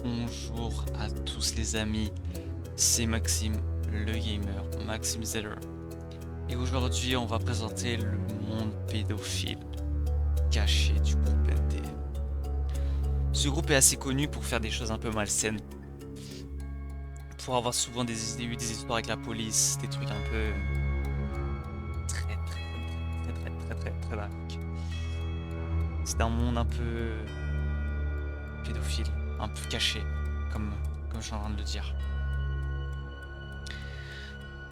Bonjour à tous les amis, c'est Maxime, le gamer, Maxime Zeller. Et aujourd'hui, on va présenter le monde pédophile caché du groupe NTM. Ce groupe est assez connu pour faire des choses un peu malsaines, pour avoir souvent eu des histoires avec la police, des trucs un peu très dark. C'est un monde un peu pédophile, un peu caché, comme je suis en train de le dire.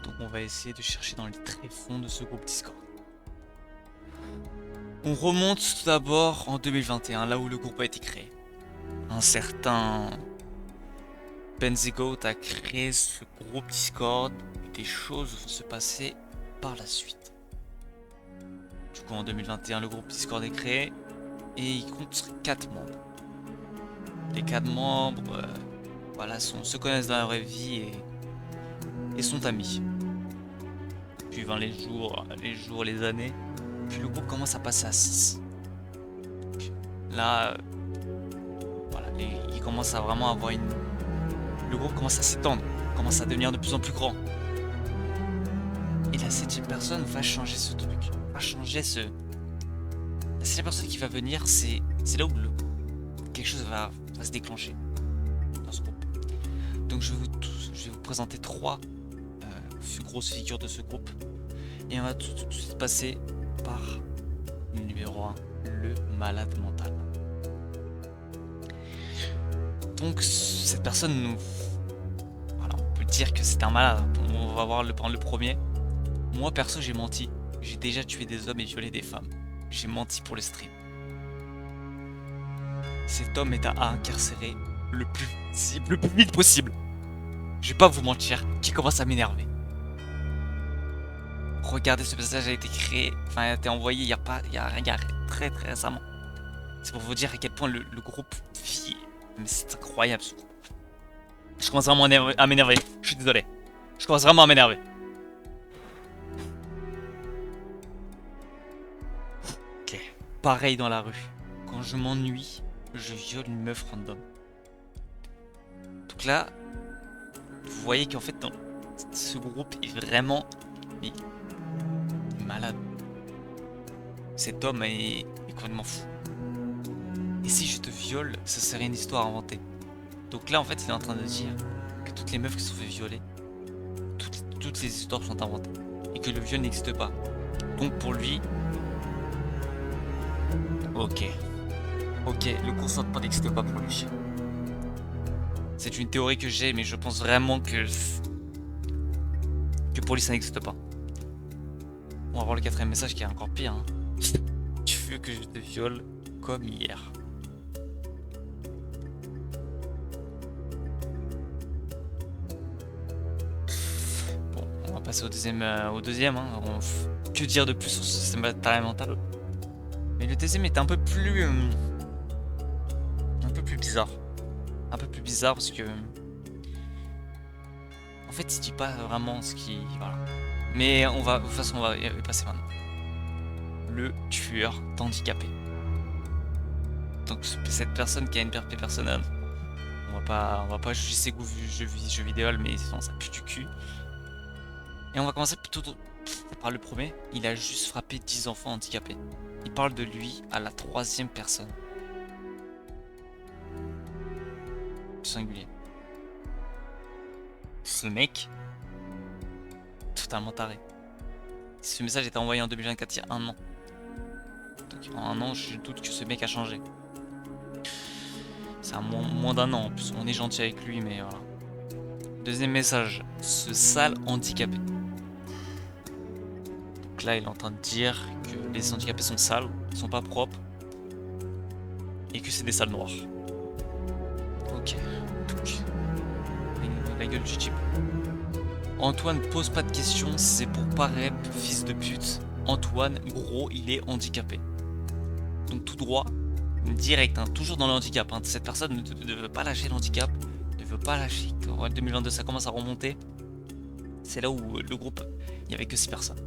Donc on va essayer de chercher dans les tréfonds de ce groupe Discord. On remonte tout d'abord en 2021, là où le groupe a été créé. Un certain Benzigoat a créé ce groupe Discord et des choses vont se passer par la suite. Du coup en 2021, le groupe Discord est créé et il compte 4 membres. Les 4 membres se connaissent dans la vraie vie et sont amis. Puis vint les jours, les années, puis le groupe commence à passer à 6. Là, il commence à vraiment avoir une... Le groupe commence à s'étendre, commence à devenir de plus en plus grand. Et la 7ème personne va changer ce truc, va changer ce... La 7ème personne qui va venir, c'est là où quelque chose va se déclencher dans ce groupe. Donc je vais vous présenter 3 grosses figures de ce groupe. Et on va tout de suite passer par le numéro 1, le malade mental. Donc cette personne nous... Voilà, on peut dire que c'est un malade. On va voir le premier. Moi perso j'ai menti. J'ai déjà tué des hommes et violé des femmes. J'ai menti pour le stream. Cet homme est à incarcérer le plus vite possible. Je vais pas vous mentir, qui commence à m'énerver. Regardez, ce message a été créé, a été envoyé il y a très récemment. C'est pour vous dire à quel point le groupe vit. Mais c'est incroyable ce groupe. Je commence vraiment à m'énerver. Je suis désolé. Je commence vraiment à m'énerver. Ok. Pareil dans la rue. Quand je m'ennuie, je viole une meuf random. Donc là, vous voyez qu'en fait, ce groupe est vraiment malade. Cet homme est complètement fou. Et si je te viole, ça serait une histoire inventée. Donc là, en fait, il est en train de dire que toutes les meufs qui se sont fait violer, toutes les histoires sont inventées. Et que le viol n'existe pas. Donc pour lui... Ok, le consentement n'existe pas pour lui. C'est une théorie que j'ai, mais je pense vraiment que pour lui ça n'existe pas. On va voir le 4ème message qui est encore pire. Hein. Tu veux que je te viole comme hier. Bon, on va passer au deuxième. Hein. Que dire de plus sur ce système mental? Mais le deuxième est un peu plus bizarre. Un peu plus bizarre parce que... En fait, il dit pas vraiment ce qui... Voilà. Mais de toute façon, on va y passer maintenant. Le tueur d'handicapés. Donc cette personne qui a une PRP personnelle, on va pas juger ses goûts jeux vidéo, mais sinon ça pue du cul. Et on va commencer plutôt par le premier. Il a juste frappé 10 enfants handicapés. Il parle de lui à la 3ème personne. Singulier. Ce mec, totalement taré. Ce message était envoyé en 2024, il y a 1 an. Donc en 1 an, je doute que ce mec a changé. C'est moins d'1 an en plus. On est gentil avec lui, mais voilà. Deuxième message, ce sale handicapé. Donc là, il est en train de dire que les handicapés sont sales, ils sont pas propres, et que c'est des sales noirs. Ok. La gueule du type. Antoine pose pas de questions, c'est pour pas rep, fils de pute. Antoine, gros, il est handicapé. Donc tout droit, direct, hein, toujours dans le handicap. Hein. Cette personne ne veut pas lâcher l'handicap, ne veut pas lâcher. En 2022, ça commence à remonter. C'est là où le groupe, il n'y avait que 6 personnes.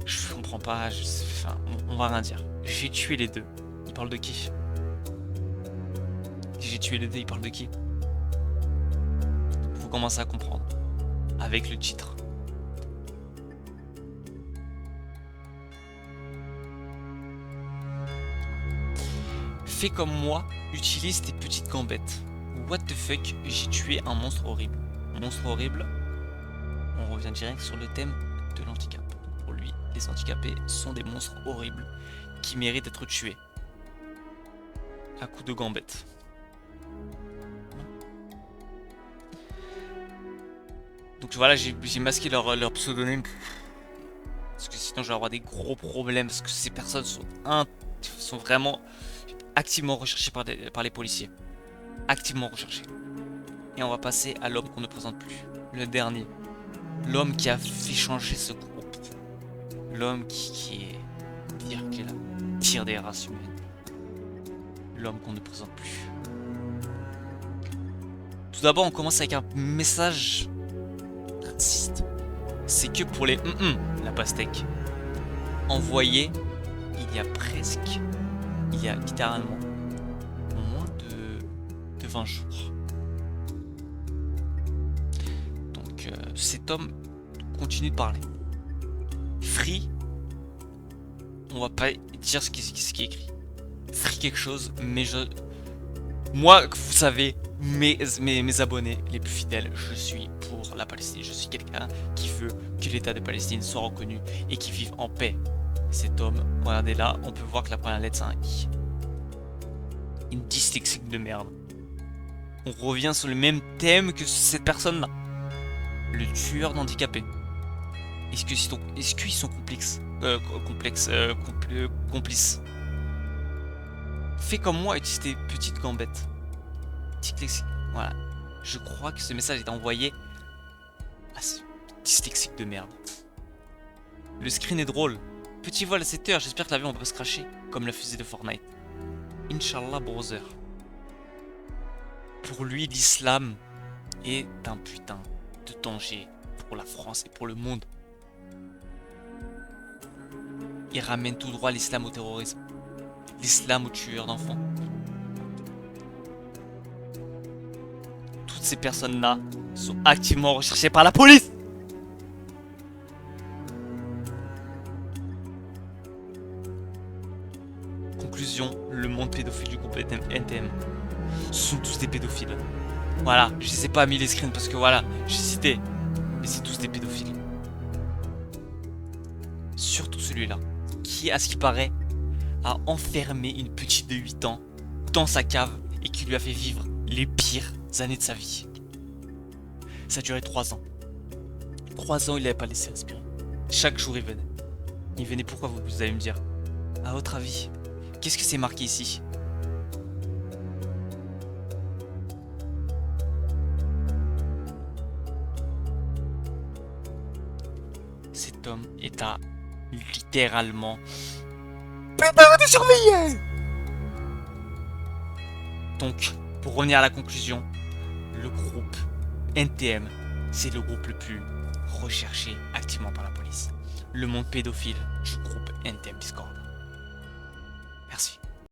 Je comprends pas, on va rien dire. J'ai tué les 2. Il parle de qui? J'ai tué le deux, il parle de qui? Vous commencez à comprendre. Avec le titre. Fais comme moi, utilise tes petites gambettes. What the fuck, j'ai tué un monstre horrible. Monstre horrible, on revient direct sur le thème de l'handicap. Pour lui, les handicapés sont des monstres horribles qui méritent d'être tués. À coups de gambettes. Donc voilà, j'ai masqué leur pseudonyme. Parce que sinon je vais avoir des gros problèmes. Parce que ces personnes sont vraiment activement recherchées par les policiers. Activement recherchées. Et on va passer à l'homme qu'on ne présente plus. Le dernier. L'homme qui a fait changer ce groupe. L'homme qui est pire que la pire des races humaines. L'homme qu'on ne présente plus. Tout d'abord, on commence avec un message raciste. C'est que pour les la pastèque. Envoyé il y a littéralement moins de 20 jours. Donc cet homme continue de parler. Free, on va pas dire ce qui est écrit. Free quelque chose, mais moi, vous savez, mes abonnés les plus fidèles, je suis pour la Palestine. Je suis quelqu'un qui veut que l'État de Palestine soit reconnu et qui vive en paix. Cet homme, regardez là, on peut voir que la première lettre c'est un I. Une dyslexique de merde. On revient sur le même thème que cette personne-là. Le tueur d'handicapés. Est-ce qu'ils sont complices? Fais comme moi, utilise tes petites gambettes. Dyslexique. Voilà. Je crois que ce message est envoyé à ce dyslexique de merde. Le screen est drôle. Petit vol à 7 heures, j'espère que l'avion va pas se cracher comme la fusée de Fortnite. Inch'Allah, brother. Pour lui, l'islam est un putain de danger pour la France et pour le monde. Il ramène tout droit l'islam au terrorisme. L'islam aux tueurs d'enfants. Toutes ces personnes-là sont activement recherchées par la police. Conclusion, le monde pédophile du groupe NTM. Ce sont tous des pédophiles. Voilà, je les ai pas mis les screens parce que voilà, j'ai cité. Mais c'est tous des pédophiles. Surtout celui-là, qui, à ce qui paraît, a enfermé une petite de 8 ans dans sa cave et qui lui a fait vivre les pires années de sa vie. Ça a duré 3 ans. 3 ans, il l'avait pas laissé respirer. Chaque jour, il venait. Il venait pourquoi, vous allez me dire? À votre avis, qu'est-ce que c'est marqué ici? Cet homme est à littéralement putain de surveiller. Donc, pour revenir à la conclusion, le groupe NTM, c'est le groupe le plus recherché activement par la police. Le monde pédophile du groupe NTM Discord. Merci.